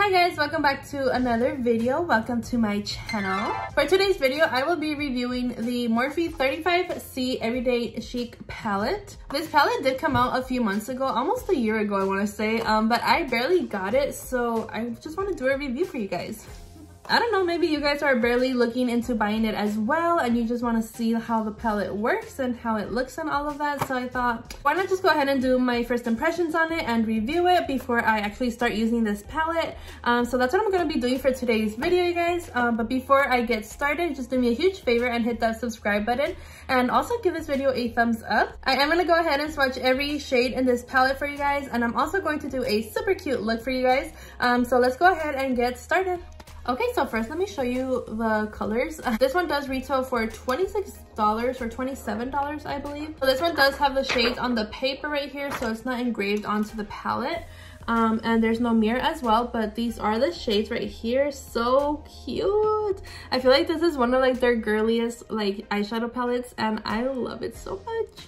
Hi guys, welcome back to another video. Welcome to my channel. For today's video, I will be reviewing the Morphe 35C Everyday Chic palette. This palette did come out a few months ago, almost a year ago I want to say, but I barely got it, so I just want to do a review for you guys. I don't know, maybe you guys are barely looking into buying it as well and you just want to see how the palette works and how it looks and all of that. So I thought, why not just go ahead and do my first impressions on it and review it before I actually start using this palette. So that's what I'm going to be doing for today's video, you guys. But before I get started, just do me a huge favor and hit that subscribe button. And also give this video a thumbs up. I am going to go ahead and swatch every shade in this palette for you guys. And I'm also going to do a super cute look for you guys. So let's go ahead and get started. Okay, so first let me show you the colors. This one does retail for $26 or $27, I believe. So this one does have the shades on the paper right here, so it's not engraved onto the palette. And there's no mirror as well, but these are the shades right here. So cute. I feel like this is one of like their girliest like eyeshadow palettes and I love it so much.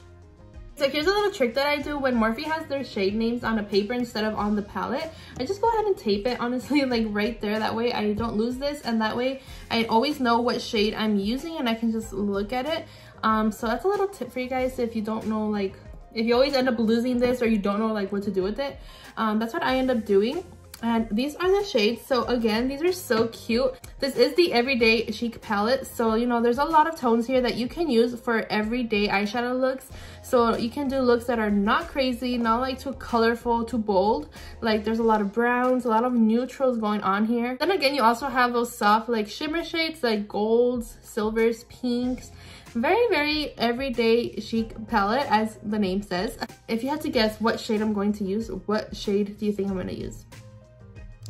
So here's a little trick that I do when Morphe has their shade names on a paper instead of on the palette. I just go ahead and tape it, honestly, like right there. That way I don't lose this, and that way I always know what shade I'm using and I can just look at it. So that's a little tip for you guys if you don't know, like, if you always end up losing this or you don't know like what to do with it. That's what I end up doing. And these are the shades. So again, these are so cute. This is the Everyday Chic palette. So, you know, there's a lot of tones here that you can use for everyday eyeshadow looks. So you can do looks that are not crazy, not like too colorful, too bold. Like there's a lot of browns, a lot of neutrals going on here. Then again, you also have those soft like shimmer shades like golds, silvers, pinks. Very, very everyday chic palette, as the name says. If you had to guess what shade I'm going to use, what shade do you think I'm going to use?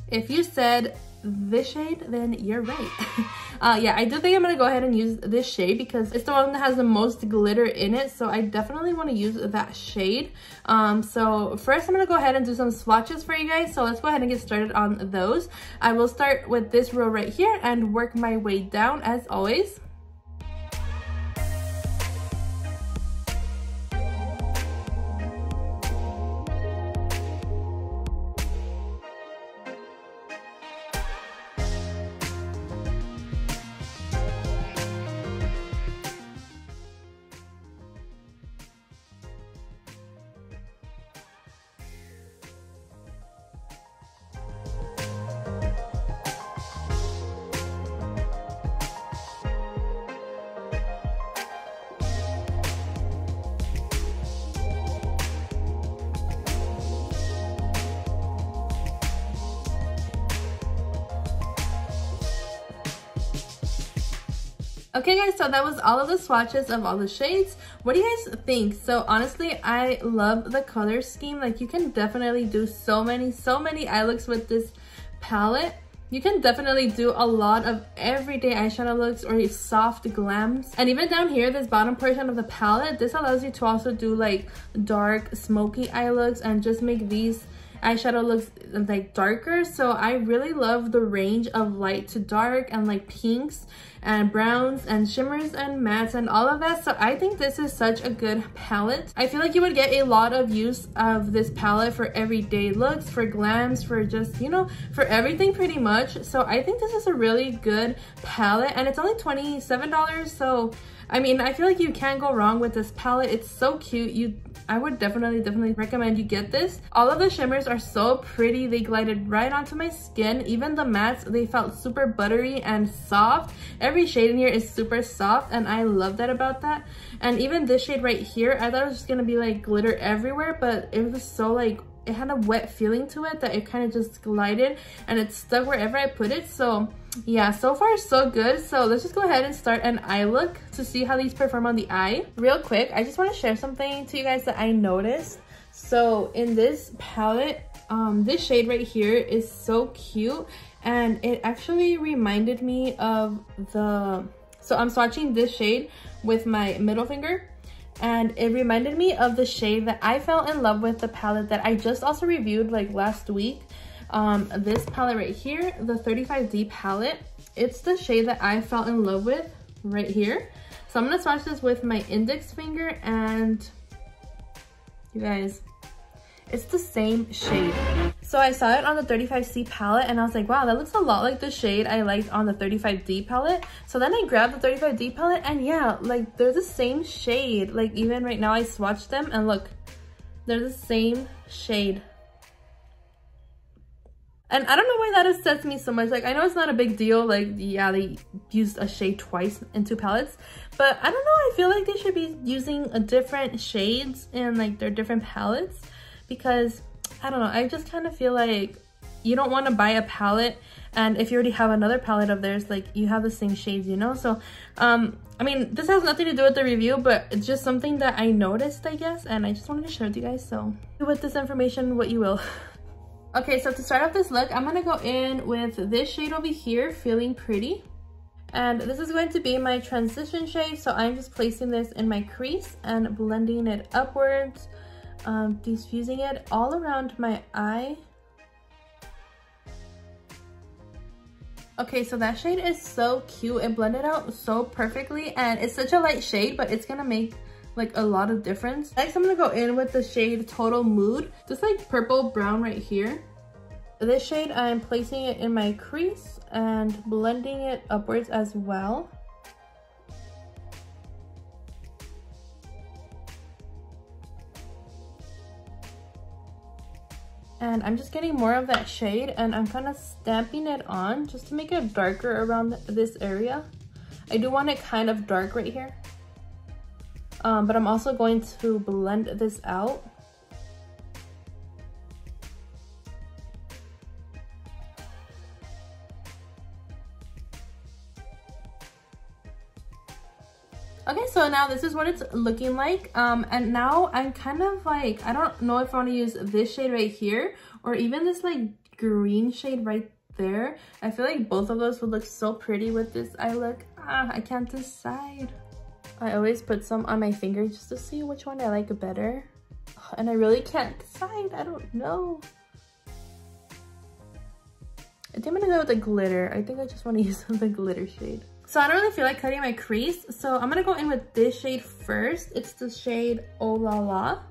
If you said this shade, then you're right. Yeah, I do think I'm gonna go ahead and use this shade because it's the one that has the most glitter in it. So I definitely want to use that shade. So first I'm gonna go ahead and do some swatches for you guys. So let's go ahead and get started on those. I will start with this row right here and work my way down as always. Okay guys, so that was all of the swatches of all the shades. What do you guys think? So honestly, I love the color scheme. Like you can definitely do so many eye looks with this palette. You can definitely do a lot of everyday eyeshadow looks or soft glams. And even down here, this bottom portion of the palette, this allows you to also do like dark smoky eye looks and just make these eyeshadow looks like darker. So I really love the range of light to dark and like pinks and browns and shimmers and mattes and all of that. So I think this is such a good palette. I feel like you would get a lot of use of this palette for everyday looks, for glams, for just, you know, for everything pretty much. So I think this is a really good palette and it's only $27. So I mean, I feel like you can't go wrong with this palette. It's so cute. I would definitely recommend you get this. All of the shimmers are so pretty. They glided right onto my skin. Even the mattes, they felt super buttery and soft. Every shade in here is super soft and I love that about that. And even this shade right here, I thought it was just gonna be like glitter everywhere, but it was so like, it had a wet feeling to it that it kind of just glided and it stuck wherever I put it. So yeah, so far so good. So let's just go ahead and start an eye look to see how these perform on the eye. Real quick, I just want to share something to you guys that I noticed. So in this palette, this shade right here is so cute and it actually reminded me of so I'm swatching this shade with my middle finger. And it reminded me of the shade that I fell in love with, the palette that I just also reviewed like last week. This palette right here, the 35D palette. It's the shade that I fell in love with right here. So I'm gonna swatch this with my index finger and you guys, It's the same shade. So I saw it on the 35C palette and I was like, wow, that looks a lot like the shade I liked on the 35D palette. So then I grabbed the 35D palette and yeah, like they're the same shade. Like even right now I swatched them and look, they're the same shade. And I don't know why that upsets me so much. Like, I know it's not a big deal. Like, yeah, they used a shade twice in 2 palettes. But I don't know. I feel like they should be using different shades in, like, their different palettes. Because, I don't know. I just kind of feel like you don't want to buy a palette. And if you already have another palette of theirs, like, you have the same shades, you know? So, I mean, this has nothing to do with the review. But it's just something that I noticed, I guess. And I just wanted to share with you guys. So, do with this information what you will. Okay, so to start off this look, I'm gonna go in with this shade over here, Feeling Pretty. And this is going to be my transition shade, so I'm just placing this in my crease and blending it upwards, diffusing it all around my eye. Okay, so that shade is so cute. It blended out so perfectly, and it's such a light shade, but it's gonna make like a lot of difference. Next, I'm gonna go in with the shade Total Mood, just like purple brown right here. This shade, I'm placing it in my crease and blending it upwards as well. And I'm just getting more of that shade and I'm kind of stamping it on just to make it darker around this area. I do want it kind of dark right here. But I'm also going to blend this out. Okay, so now this is what it's looking like. And now I'm kind of like, I don't know if I want to use this shade right here or even this like green shade right there. I feel like both of those would look so pretty with this eye look. I can't decide. I always put some on my finger just to see which one I like better. And I really can't decide. I don't know. I think I'm gonna go with the glitter. I think I just want to use the glitter shade. So I don't really feel like cutting my crease. So I'm gonna go in with this shade first. It's the shade Oh La La.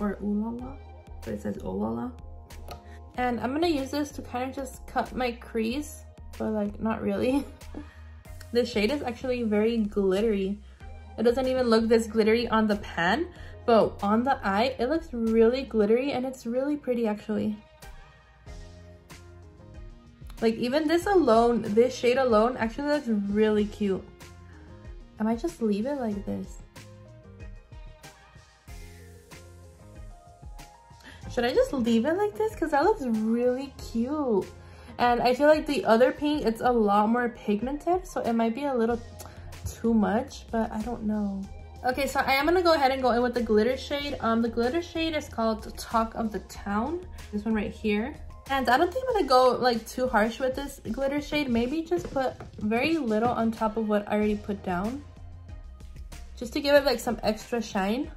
Or Ooh La La. But it says Oh La La. And I'm gonna use this to kind of just cut my crease. But like, not really. This shade is actually very glittery. It doesn't even look this glittery on the pan, but on the eye, it looks really glittery and it's really pretty actually. Like even this alone, this shade alone actually looks really cute. I might just leave it like this. Should I just leave it like this? Because that looks really cute. And I feel like the other pink, it's a lot more pigmented, so it might be a little too much, but I don't know. Okay, so I am gonna go ahead and go in with the glitter shade. The glitter shade is called Talk of the Town. This one right here. And I don't think I'm gonna go like too harsh with this glitter shade. Maybe just put very little on top of what I already put down, just to give it like some extra shine.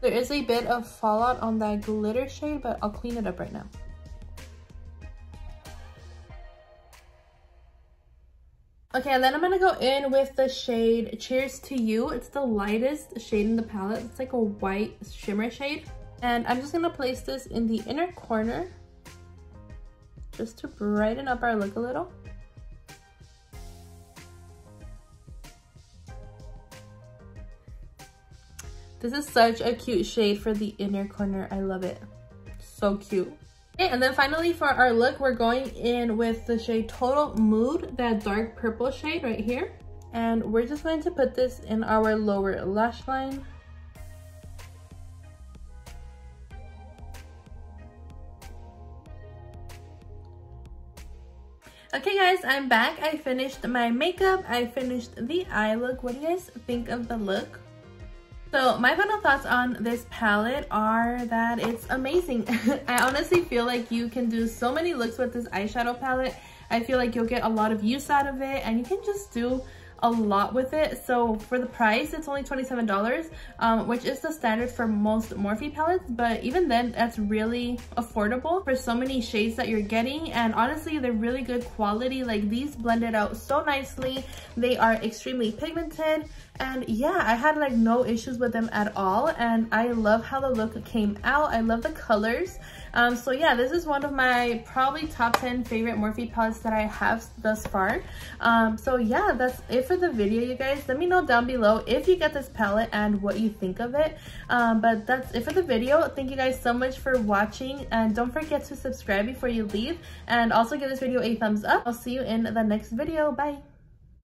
There is a bit of fallout on that glitter shade, but I'll clean it up right now. Okay, and then I'm gonna go in with the shade Cheers to You. It's the lightest shade in the palette. It's like a white shimmer shade. And I'm just gonna place this in the inner corner just to brighten up our look a little. This is such a cute shade for the inner corner. I love it. So cute. Okay, and then finally for our look, we're going in with the shade Total Mood, that dark purple shade right here. And we're just going to put this in our lower lash line. Okay guys, I'm back. I finished my makeup. I finished the eye look. What do you guys think of the look? So my final thoughts on this palette are that it's amazing. I honestly feel like you can do so many looks with this eyeshadow palette. I feel like you'll get a lot of use out of it and you can just do a lot with it. So for the price, it's only $27, which is the standard for most Morphe palettes, but even then, that's really affordable for so many shades that you're getting. And honestly, they're really good quality. Like, these blended out so nicely. They are extremely pigmented, and yeah, I had like no issues with them at all, and I love how the look came out. I love the colors. So yeah, this is one of my probably top 10 favorite Morphe palettes that I have thus far. So yeah, that's it for the video, you guys. Let me know down below if you get this palette and what you think of it. But that's it for the video. Thank you guys so much for watching, and don't forget to subscribe before you leave, and also give this video a thumbs up. I'll see you in the next video. Bye.